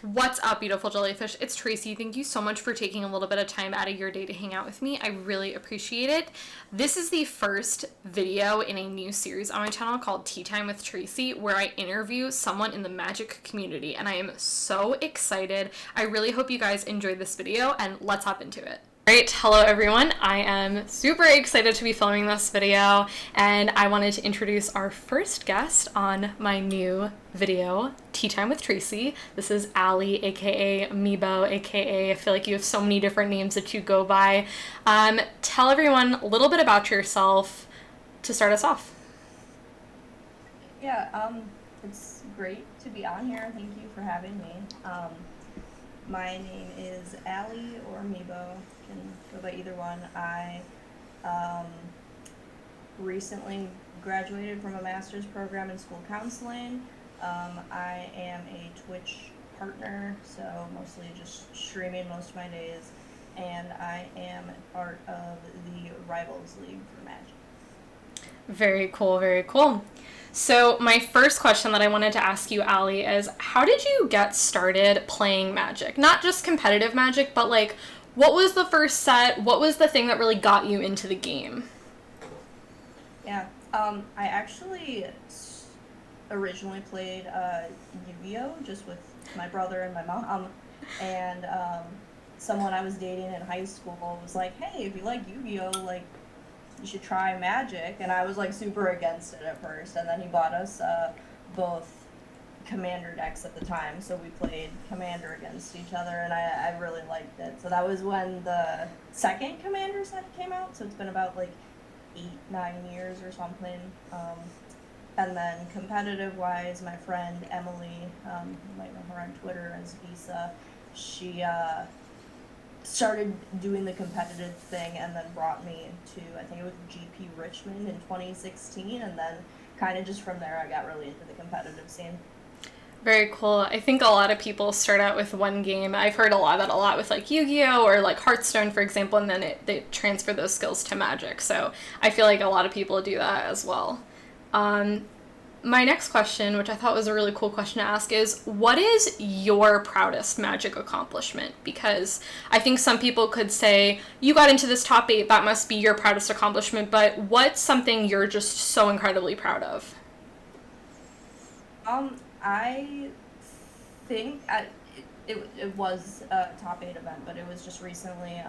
What's up, beautiful jellyfish? It's Tracy. Thank you so much for taking a little bit of time out of your day to hang out with me. I really appreciate it. This is the first video in a new series on my channel called Tea Time with Tracy, where I interview someone in the magic community, and I am so excited. I really hope you guys enjoyed this video, and let's hop into it. Alright, hello everyone. I am super excited to be filming this video, and I wanted to introduce our first guest on my new video, Tea Time with Tracy. This is Allie, aka Meebo, aka I feel like you have so many different names that you go by. Tell everyone a little bit about yourself to start us off. Yeah, it's great to be on here. Thank you for having me. My name is Allie or Meebo, can go by either one. I recently graduated from a master's program in school counseling. I am a Twitch partner, so mostly just streaming most of my days, and I am part of the Rivals League for Magic. Very cool, very cool. So my first question that I wanted to ask you, Allie, is how did you get started playing Magic? Not just competitive Magic, but like, what was the first set? What was the thing that really got you into the game? Yeah, I actually originally played Yu-Gi-Oh! Just with my brother and my mom, and someone I was dating in high school was like, hey, if you like Yu-Gi-Oh! Like, you should try Magic, and I was like super against it at first, and then he bought us both Commander decks at the time, so we played Commander against each other, and I really liked it. So that was when the second Commander set came out, so it's been about like 8-9 years or something. And then competitive wise, my friend Emily, you might know her on Twitter as Visa, she started doing the competitive thing and then brought me to, I think it was GP Richmond in 2016, and then kind of just from there I got really into the competitive scene. Very cool. I think a lot of people start out with one game. I've heard a lot with like Yu-Gi-Oh! Or like Hearthstone, for example, and then they transfer those skills to Magic. So I feel like a lot of people do that as well. My next question, which I thought was a really cool question to ask, is what is your proudest Magic accomplishment? Because I think some people could say, you got into this top 8, that must be your proudest accomplishment, but what's something you're just so incredibly proud of? I think it was a top 8 event, but it was just recently,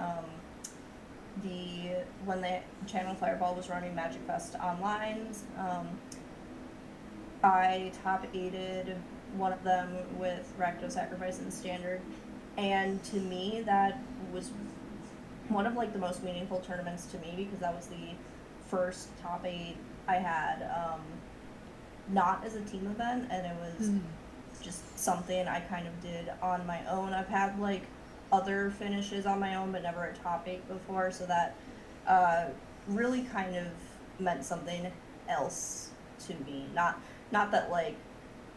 when the Channel Fireball was running Magic Fest online. I top eighted one of them with Rakdos Sacrifice and Standard, and to me that was one of like the most meaningful tournaments to me, because that was the first top 8 I had, not as a team event, and it was just something I kind of did on my own. I've had like other finishes on my own, but never a top 8 before, so that really kind of meant something else to me. Not that like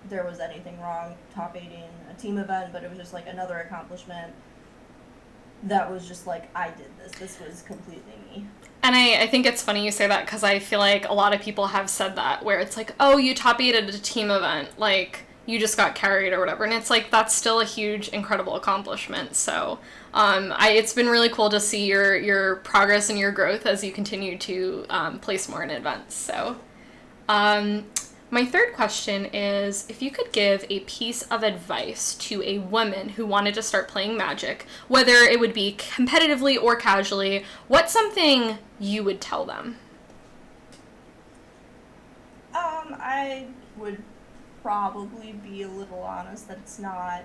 there was anything wrong top 8ing a team event, but it was just like another accomplishment that was just like, I did this. This was completely me. And I think it's funny you say that, because I feel like a lot of people have said that, where it's like, oh, you top 8 at a team event, like, you just got carried or whatever. And it's like, that's still a huge, incredible accomplishment. So it's been really cool to see your progress and your growth as you continue to place more in events. So my third question is, if you could give a piece of advice to a woman who wanted to start playing Magic, whether it would be competitively or casually, what's something you would tell them? I would probably be a little honest that it's not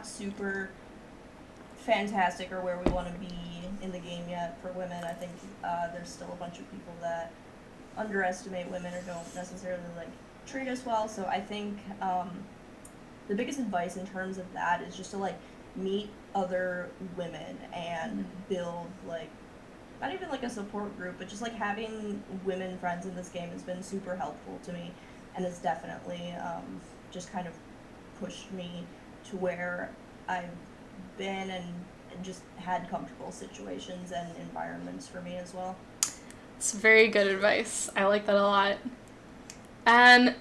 super fantastic or where we want to be in the game yet for women. I think there's still a bunch of people that underestimate women or don't necessarily like treat us well. So I think the biggest advice in terms of that is just to like meet other women and build like, not even like a support group, but just like having women friends in this game has been super helpful to me, and it's definitely just kind of pushed me to where I've been, and just had comfortable situations and environments for me as well. It's very good advice. I like that a lot.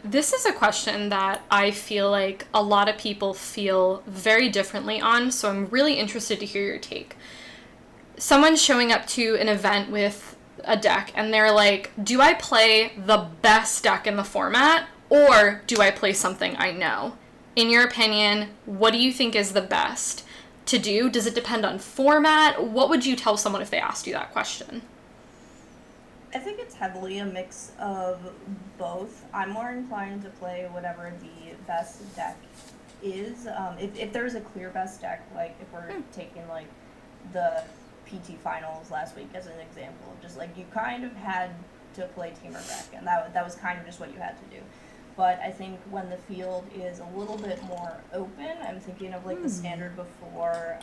This is a question that I feel like a lot of people feel very differently on, so I'm really interested to hear your take. Someone's showing up to an event with a deck and they're like, do I play the best deck in the format or do I play something I know? In your opinion, what do you think is the best to do? Does it depend on format? What would you tell someone if they asked you that question? I think it's heavily a mix of both. I'm more inclined to play whatever the best deck is. If there's a clear best deck, like if we're taking like the PT finals last week as an example, just like you kind of had to play Tamer deck, and that was kind of just what you had to do. But I think when the field is a little bit more open, I'm thinking of like the standard before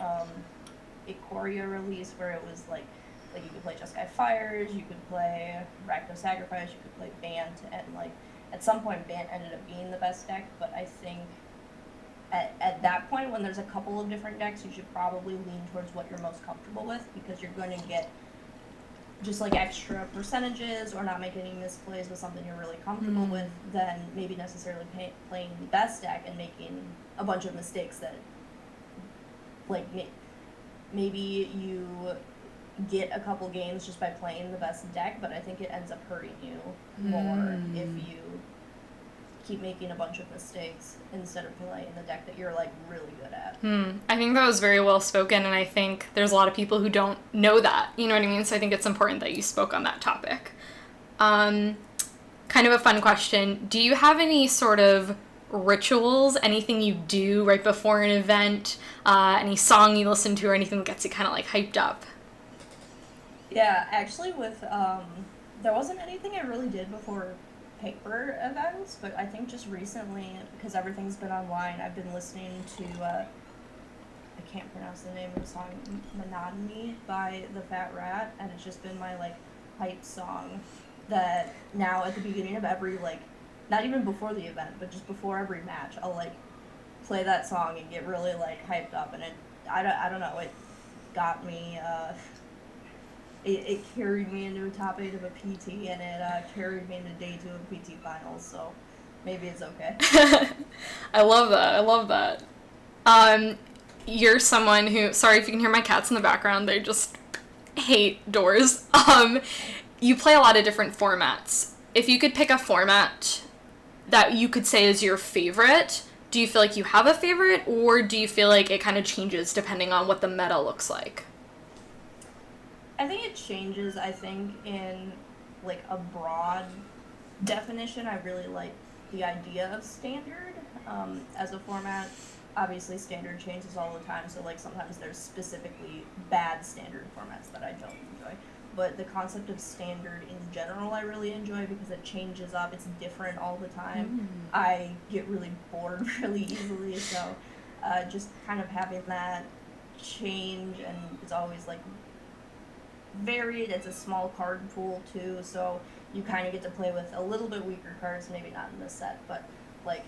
Ikoria release, where it was like you could play Jeskai Fires, you could play Rakdos Sacrifice, you could play Bant, and like at some point Bant ended up being the best deck, but I think at that point when there's a couple of different decks, you should probably lean towards what you're most comfortable with, because you're going to get just like extra percentages or not make any misplays with something you're really comfortable with than maybe necessarily playing the best deck and making a bunch of mistakes that like maybe you get a couple games just by playing the best deck, but I think it ends up hurting you more if you keep making a bunch of mistakes instead of playing the deck that you're like really good at. I think that was very well spoken, and I think there's a lot of people who don't know that, you know what I mean? So I think it's important that you spoke on that topic. Kind of a fun question. Do you have any sort of rituals, anything you do right before an event, any song you listen to or anything that gets you kind of like hyped up? Yeah, actually with there wasn't anything I really did before paper events, but I think just recently, because everything's been online, I've been listening to I can't pronounce the name of the song, Monotony by the Fat Rat, and it's just been my like hype song that now at the beginning of every like, not even before the event, but just before every match, I'll like play that song and get really like hyped up, and I don't know, it got me it carried me into a top 8 of a PT, and it carried me into day 2 of PT finals, so maybe it's okay. I love that. I love that. You're someone who, sorry if you can hear my cats in the background, they just hate doors. You play a lot of different formats. If you could pick a format that you could say is your favorite, do you feel like you have a favorite, or do you feel like it kind of changes depending on what the meta looks like? I think it changes. I think in like a broad definition, I really like the idea of standard as a format. Obviously, standard changes all the time, so like sometimes there's specifically bad standard formats that I don't enjoy. But the concept of standard in general, I really enjoy because it changes up. It's different all the time. I get really bored really easily, so just kind of having that change, and it's always like varied. It's a small card pool too, so you kind of get to play with a little bit weaker cards, maybe not in this set, but like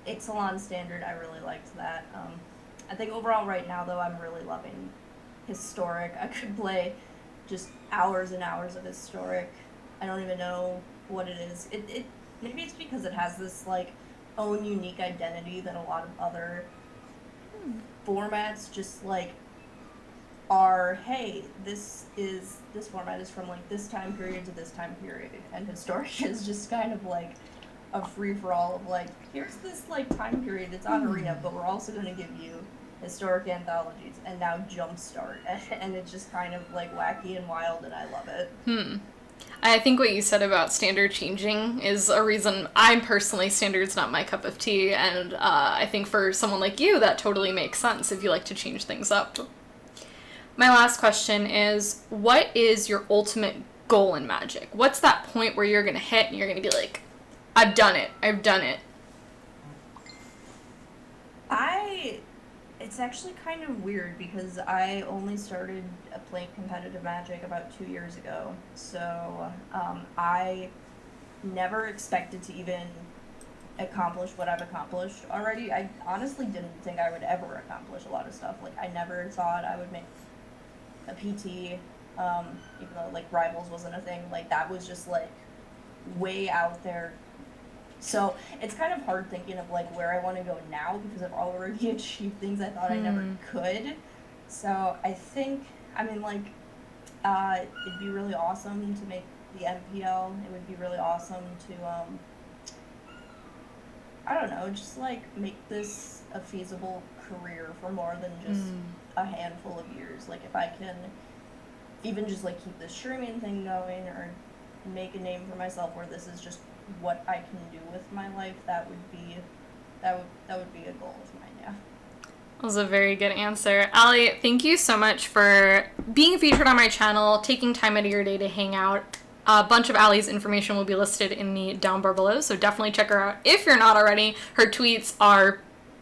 Ixalan standard, I really liked that. I think overall right now though, I'm really loving historic. I could play just hours and hours of historic. I don't even know what it is. It maybe it's because it has this like own unique identity that a lot of other formats just like are, hey, this format is from like this time period to this time period, and historic is just kind of like a free-for-all of like, here's this like time period that's on arena, but we're also going to give you historic anthologies and now jumpstart, and it's just kind of like wacky and wild, and I love it. I think what you said about standard changing is a reason I'm personally, standard's not my cup of tea, and I think for someone like you that totally makes sense if you like to change things up. My last question is, what is your ultimate goal in Magic? What's that point where you're going to hit and you're going to be like, I've done it. It's actually kind of weird because I only started playing competitive Magic about 2 years ago, so I never expected to even accomplish what I've accomplished already. I honestly didn't think I would ever accomplish a lot of stuff. Like, I never thought I would make a PT, even though like Rivals wasn't a thing. Like, that was just like way out there So it's kind of hard thinking of like where I want to go now because I've already achieved things I thought I never could. So I think, I mean, like, it'd be really awesome to make the MPL. It would be really awesome to, I don't know, just like make this a feasible career for more than just a handful of years. Like if I can even just like keep this streaming thing going or make a name for myself where this is just what I can do with my life, that would be a goal of mine, yeah. That was a very good answer. Allie, thank you so much for being featured on my channel, taking time out of your day to hang out. A bunch of Allie's information will be listed in the down bar below, so definitely check her out if you're not already. Her tweets are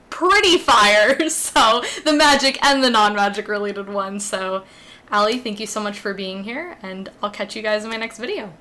pretty fire, so the magic and the non-magic related ones. So Allie, thank you so much for being here, and I'll catch you guys in my next video.